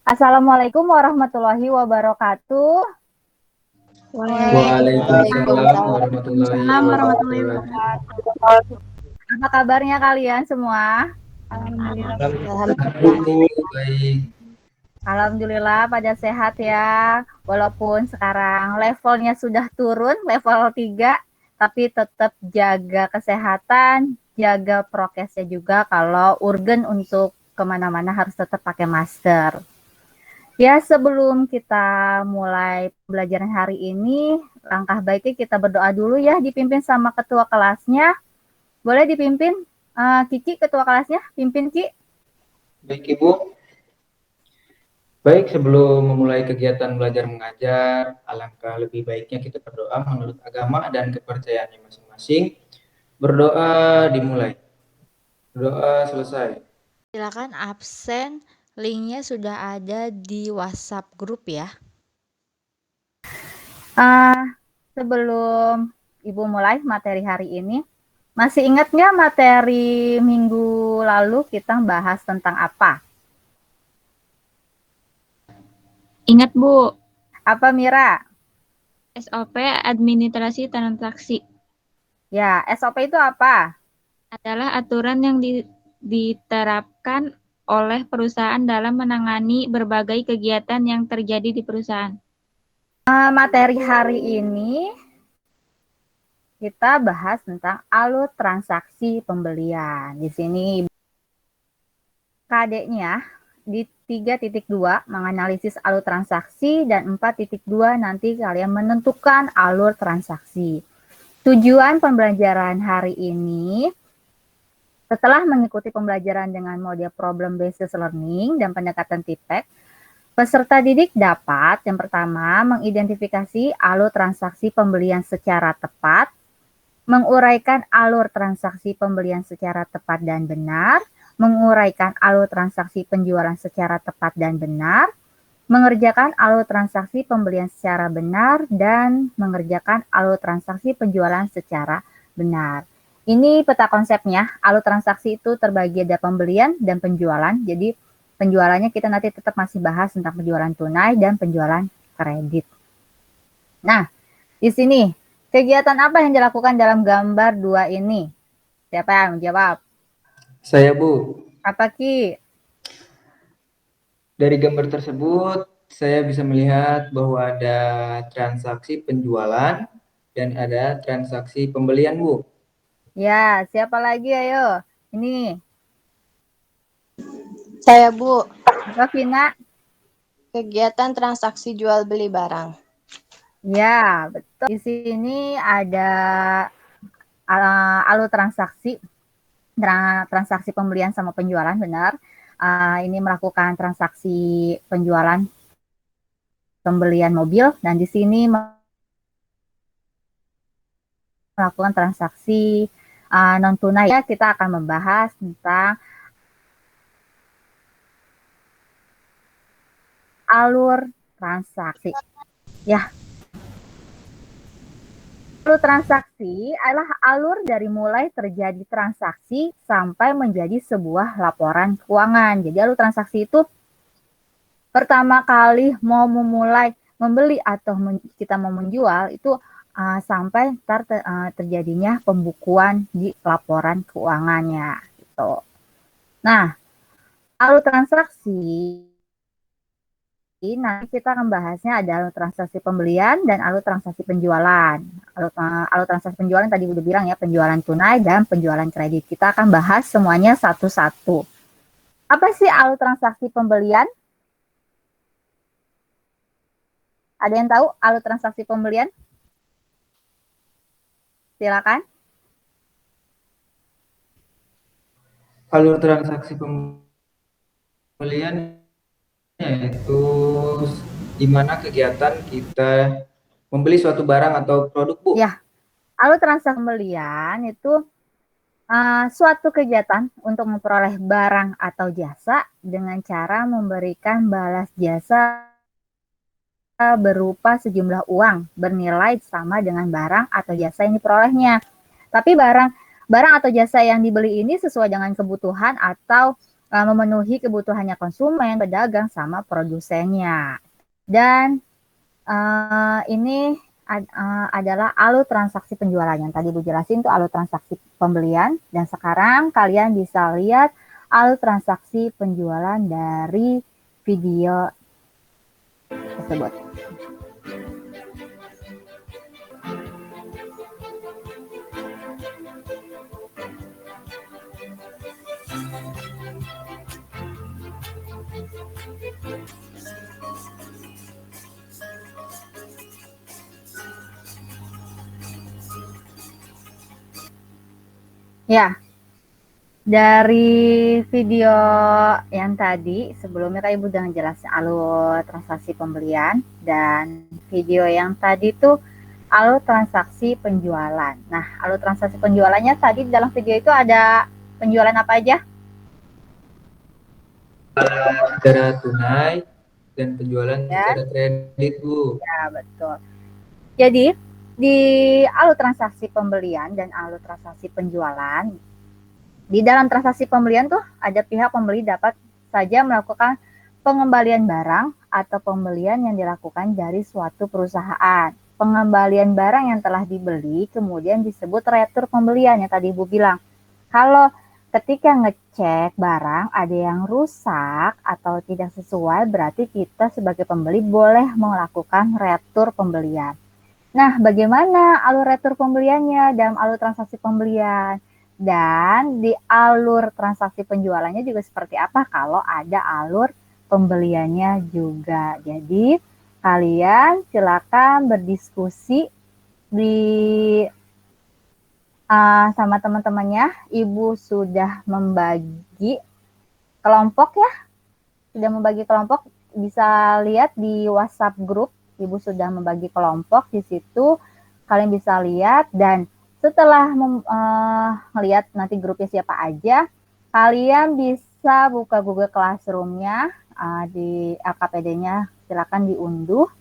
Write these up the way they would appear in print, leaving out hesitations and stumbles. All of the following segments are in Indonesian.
Assalamualaikum warahmatullahi wabarakatuh. Waalaikumsalam warahmatullahi warahmatullahi wabarakatuh. wabarakatuh. Apa kabarnya kalian semua? Alhamdulillah. Baik. Alhamdulillah pada sehat ya. Walaupun sekarang levelnya sudah turun, level 3, tapi tetap jaga kesehatan, jaga prokesnya juga. Kalau urgen untuk kemana-mana harus tetap pakai masker. Ya, sebelum kita mulai pembelajaran hari ini, langkah baiknya kita berdoa dulu ya, dipimpin sama ketua kelasnya. Boleh dipimpin? Kiki, ketua kelasnya, pimpin Ki. Baik Ibu. Baik, sebelum memulai kegiatan belajar mengajar, alangkah lebih baiknya kita berdoa menurut agama dan kepercayaannya masing-masing. Berdoa dimulai. Doa selesai. Silakan absen, linknya sudah ada di WhatsApp grup ya. Sebelum Ibu mulai materi hari ini, masih ingat nggak materi minggu lalu kita bahas tentang apa? Ingat Bu, Apa Mira? SOP administrasi transaksi Ya, SOP itu apa? adalah aturan yang diterapkan oleh perusahaan dalam menangani berbagai kegiatan yang terjadi di perusahaan. Materi hari ini kita bahas tentang alur transaksi pembelian. Di sini KD-nya di 3.2 menganalisis alur transaksi dan 4.2 nanti kalian menentukan alur transaksi. Tujuan pembelajaran hari ini, setelah mengikuti pembelajaran dengan model problem based learning dan pendekatan TIPEC, peserta didik dapat yang pertama mengidentifikasi alur transaksi pembelian secara tepat, menguraikan alur transaksi pembelian secara tepat dan benar, menguraikan alur transaksi penjualan secara tepat dan benar, mengerjakan alur transaksi pembelian secara benar, dan mengerjakan alur transaksi penjualan secara benar. Ini peta konsepnya. Alur transaksi itu terbagi ada pembelian dan penjualan. Jadi penjualannya kita nanti tetap masih bahas tentang penjualan tunai dan penjualan kredit. Nah, di sini kegiatan apa yang dilakukan dalam gambar 2 ini? Siapa yang menjawab? Saya Bu. Apa Ki? Dari gambar tersebut, saya bisa melihat bahwa ada transaksi penjualan dan ada transaksi pembelian, Bu. Ya, siapa lagi ayo? Ini. Saya Bu. Rafina. Kegiatan transaksi jual beli barang. Ya, betul. Di sini ada alur transaksi pembelian sama penjualan, benar. Ini melakukan transaksi penjualan pembelian mobil, dan di sini melakukan transaksi non tunai. Ya, kita akan membahas tentang alur transaksi. Ya. Alur transaksi adalah alur dari mulai terjadi transaksi sampai menjadi sebuah laporan keuangan. Jadi alur transaksi itu pertama kali mau memulai membeli atau kita mau menjual itu sampai terjadinya pembukuan di laporan keuangannya gitu. Nah, alur transaksi nanti kita akan bahasnya ada alur transaksi pembelian dan alur transaksi penjualan. Alur transaksi penjualan tadi udah bilang ya, penjualan tunai dan penjualan kredit. Kita akan bahas semuanya satu-satu. Apa sih alur transaksi pembelian? Ada yang tahu alur transaksi pembelian? Silakan. Alur transaksi pembelian yaitu di mana kegiatan kita membeli suatu barang atau produk, Bu. Ya, alur transaksi pembelian itu suatu kegiatan untuk memperoleh barang atau jasa dengan cara memberikan balas jasa berupa sejumlah uang bernilai sama dengan barang atau jasa yang diperolehnya. Tapi barang atau jasa yang dibeli ini sesuai dengan kebutuhan atau memenuhi kebutuhannya konsumen, pedagang, sama produsennya. Dan ini adalah alur transaksi penjualan. Yang tadi Bu jelasin itu alur transaksi pembelian. Dan sekarang kalian bisa lihat alur transaksi penjualan dari video tersebut. Ya, dari video yang tadi, sebelumnya Kak Ibu udah ngejelasin alur transaksi pembelian, dan video yang tadi tuh alur transaksi penjualan. Nah, alur transaksi penjualannya tadi dalam video itu ada penjualan apa aja? Secara tunai dan penjualan secara kredit, Bu. Ya, betul. Jadi, di alur transaksi pembelian dan alur transaksi penjualan, di dalam transaksi pembelian tuh ada pihak pembeli dapat saja melakukan pengembalian barang atau pembelian yang dilakukan dari suatu perusahaan. Pengembalian barang yang telah dibeli kemudian disebut retur pembelian yang tadi Ibu bilang. Kalau ketika ngecek barang ada yang rusak atau tidak sesuai, berarti kita sebagai pembeli boleh melakukan retur pembelian. Nah, bagaimana alur retur pembeliannya dalam alur transaksi pembelian? Dan di alur transaksi penjualannya juga seperti apa kalau ada alur pembeliannya juga. Jadi, kalian silakan berdiskusi sama teman-temannya. Ibu sudah membagi kelompok ya. Sudah membagi kelompok, bisa lihat di WhatsApp grup. Ibu sudah membagi kelompok di situ, kalian bisa lihat, dan setelah melihat nanti grupnya siapa aja, kalian bisa buka Google Classroom-nya, di LKPD-nya silakan diunduh,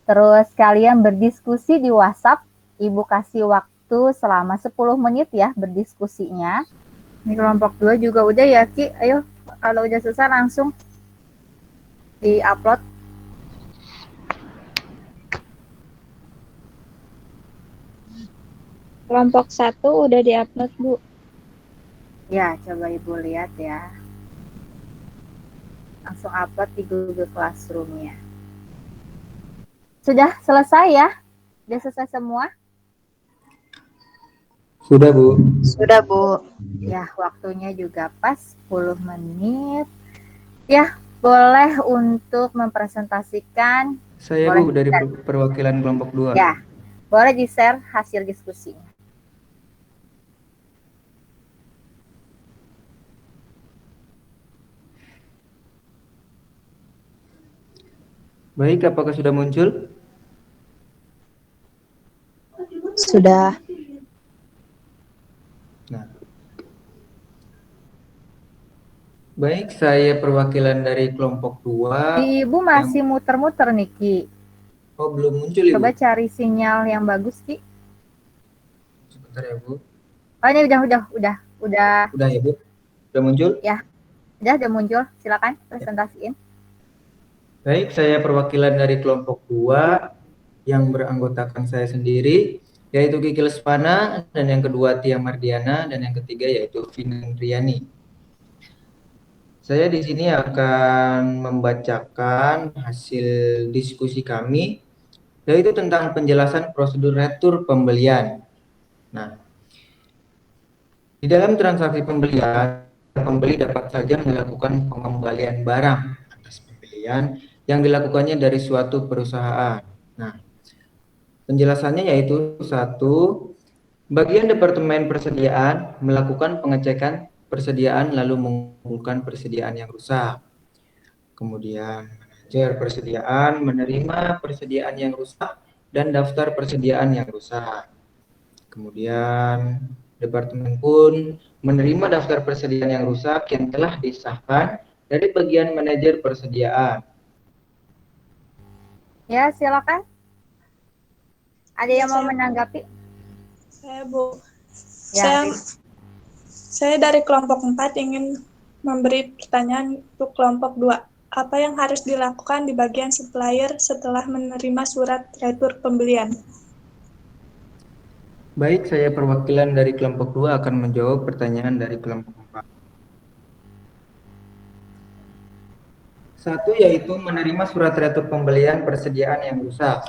terus kalian berdiskusi di WhatsApp. Ibu kasih waktu selama 10 menit ya berdiskusinya. Ini kelompok 2 juga udah ya Ki, ayo kalau udah selesai langsung di-upload. Kelompok 1 udah di-upload, Bu. Ya, coba Ibu lihat ya. Langsung upload di Google Classroom-nya. Sudah selesai ya? Sudah selesai semua? Sudah, Bu. Sudah, Bu. Ya, waktunya juga pas 10 menit. Ya, boleh untuk mempresentasikan. Saya, Boleh Bu, dari di-share. perwakilan kelompok 2. Ya, boleh di-share hasil diskusinya. Baik, apakah sudah muncul? Sudah. Nah. Baik, saya perwakilan dari kelompok 2. Ibu masih muter-muter nih, Ki. Oh, belum muncul, Ibu. Coba cari sinyal yang bagus, Ki. Sebentar ya, Bu. Oh, ini udah. Udah ya, Bu? Udah muncul? Ya, udah muncul. Silakan presentasiin. Baik, saya perwakilan dari kelompok 2 yang beranggotakan saya sendiri, yaitu Kiki Lesmana, dan yang kedua Tia Mardiana, dan yang ketiga yaitu Vina Riani. Saya di sini akan membacakan hasil diskusi kami, yaitu tentang penjelasan prosedur retur pembelian. Nah, di dalam transaksi pembelian, pembeli dapat saja melakukan pengembalian barang atas pembelian yang dilakukannya dari suatu perusahaan. Nah, penjelasannya yaitu 1. Bagian Departemen Persediaan melakukan pengecekan persediaan lalu mengumpulkan persediaan yang rusak. Kemudian manajer persediaan menerima persediaan yang rusak dan daftar persediaan yang rusak. Kemudian Departemen pun menerima daftar persediaan yang rusak yang telah disahkan dari bagian manajer persediaan. Ya, silakan. Ada yang mau menanggapi? Saya, Bu. Ya, Saya dari kelompok 4 ingin memberi pertanyaan untuk kelompok 2. Apa yang harus dilakukan di bagian supplier setelah menerima surat retur pembelian? Baik, saya perwakilan dari kelompok 2 akan menjawab pertanyaan dari kelompok 4. Satu yaitu menerima surat retur pembelian persediaan yang rusak.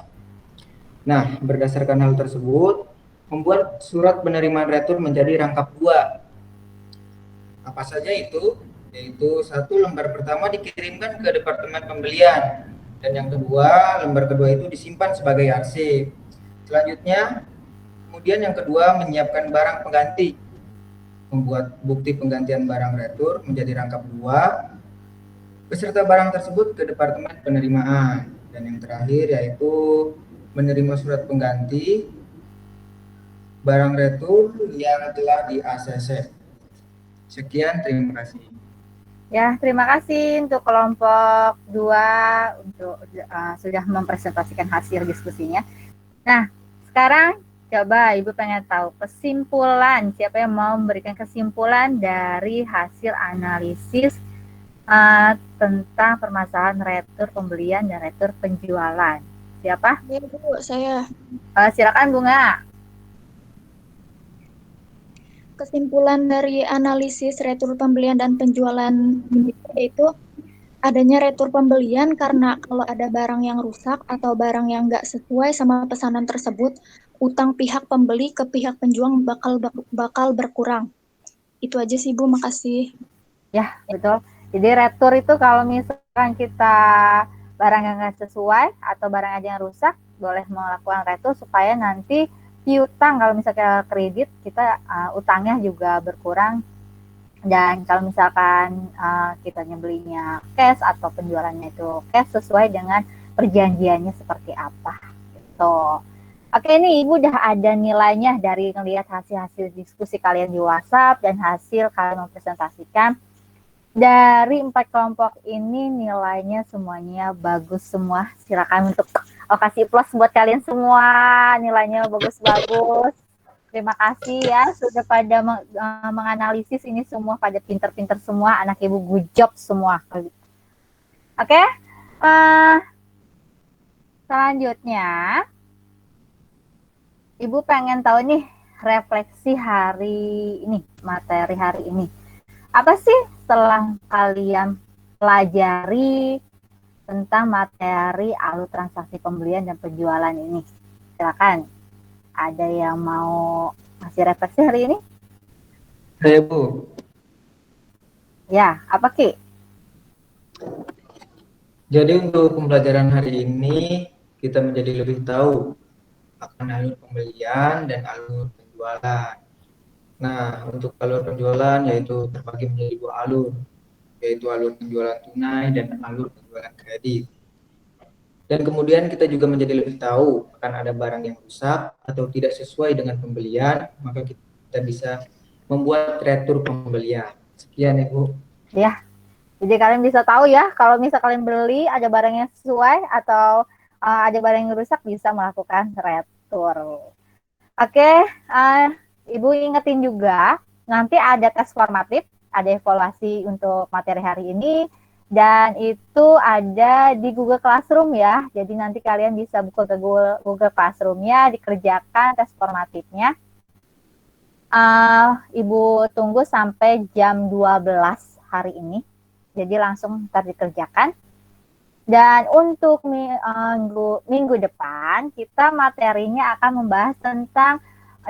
Nah, berdasarkan hal tersebut, membuat surat penerimaan retur menjadi rangkap 2. Apa saja itu? Yaitu satu, lembar pertama dikirimkan ke departemen pembelian, dan yang kedua, lembar kedua itu disimpan sebagai arsip. Selanjutnya, kemudian yang kedua menyiapkan barang pengganti, membuat bukti penggantian barang retur menjadi rangkap 2 beserta barang tersebut ke departemen penerimaan. Dan yang terakhir yaitu menerima surat pengganti barang retur yang telah di ACC. Sekian, terima kasih. Ya, terima kasih untuk kelompok 2 untuk sudah mempresentasikan hasil diskusinya. Nah, sekarang coba Ibu pengen tahu kesimpulan, siapa yang mau memberikan kesimpulan dari hasil analisis tentang permasalahan retur pembelian dan retur penjualan. Siapa? Ya, Bu, saya. Silakan Bunga. Kesimpulan dari analisis retur pembelian dan penjualan itu adanya retur pembelian karena kalau ada barang yang rusak atau barang yang nggak sesuai sama pesanan tersebut, utang pihak pembeli ke pihak penjual bakal berkurang. Itu aja sih Bu, makasih. Ya, betul. Jadi retur itu kalau misalkan kita barang yang nggak sesuai atau barang aja yang rusak, boleh melakukan retur supaya nanti piutang kalau misalkan kredit kita utangnya juga berkurang, dan kalau misalkan kita belinya cash atau penjualannya itu cash sesuai dengan perjanjiannya seperti apa gitu. Oke, ini Ibu udah ada nilainya dari ngelihat hasil-hasil diskusi kalian di WhatsApp dan hasil kalian mempresentasikan. Dari 4 kelompok ini nilainya semuanya bagus semua. Silakan untuk kasih plus buat kalian semua, nilainya bagus-bagus. Terima kasih ya sudah pada menganalisis ini semua, pada pinter-pinter semua, anak Ibu good job semua. Oke, selanjutnya Ibu pengen tahu nih refleksi hari ini, materi hari ini. Apa sih setelah kalian pelajari tentang materi alur transaksi pembelian dan penjualan ini? Silakan. Ada yang mau ngasih refleksi hari ini? Saya, Bu. Ya, apa Ki? Jadi untuk pembelajaran hari ini kita menjadi lebih tahu akan alur pembelian dan alur penjualan. Nah, untuk alur penjualan yaitu terbagi menjadi 2 alur, yaitu alur penjualan tunai dan alur penjualan kredit. Dan kemudian kita juga menjadi lebih tahu akan ada barang yang rusak atau tidak sesuai dengan pembelian, maka kita bisa membuat retur pembelian. Sekian, Ibu. Ya, jadi kalian bisa tahu ya, kalau misal kalian beli ada barang yang sesuai atau ada barang yang rusak, bisa melakukan retur. Oke, Ibu ingetin juga, nanti ada tes formatif, ada evaluasi untuk materi hari ini, dan itu ada di Google Classroom ya. Jadi nanti kalian bisa buka ke Google Classroom-nya, dikerjakan tes formatifnya. Ibu tunggu sampai jam 12 hari ini. Jadi langsung ntar dikerjakan. Dan untuk minggu depan, kita materinya akan membahas tentang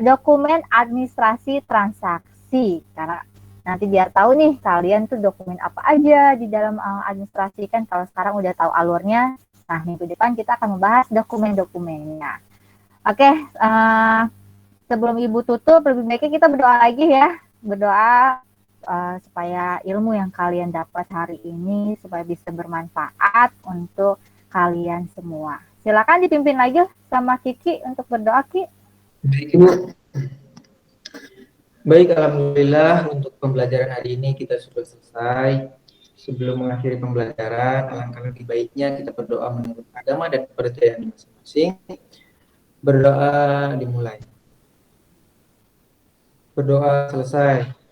dokumen administrasi transaksi. Karena nanti biar tahu nih kalian tuh dokumen apa aja di dalam administrasi, kan kalau sekarang udah tahu alurnya. Nah, minggu depan kita akan membahas dokumen-dokumennya. Oke, sebelum Ibu tutup, lebih baiknya kita berdoa lagi ya. Berdoa supaya ilmu yang kalian dapat hari ini supaya bisa bermanfaat untuk kalian semua. Silakan dipimpin lagi sama Kiki untuk berdoa, Ki. Baik, Ibu. Baik, alhamdulillah untuk pembelajaran hari ini kita sudah selesai. Sebelum mengakhiri pembelajaran, alangkah lebih baiknya kita berdoa menurut agama dan kepercayaan masing-masing. Berdoa dimulai. Berdoa selesai.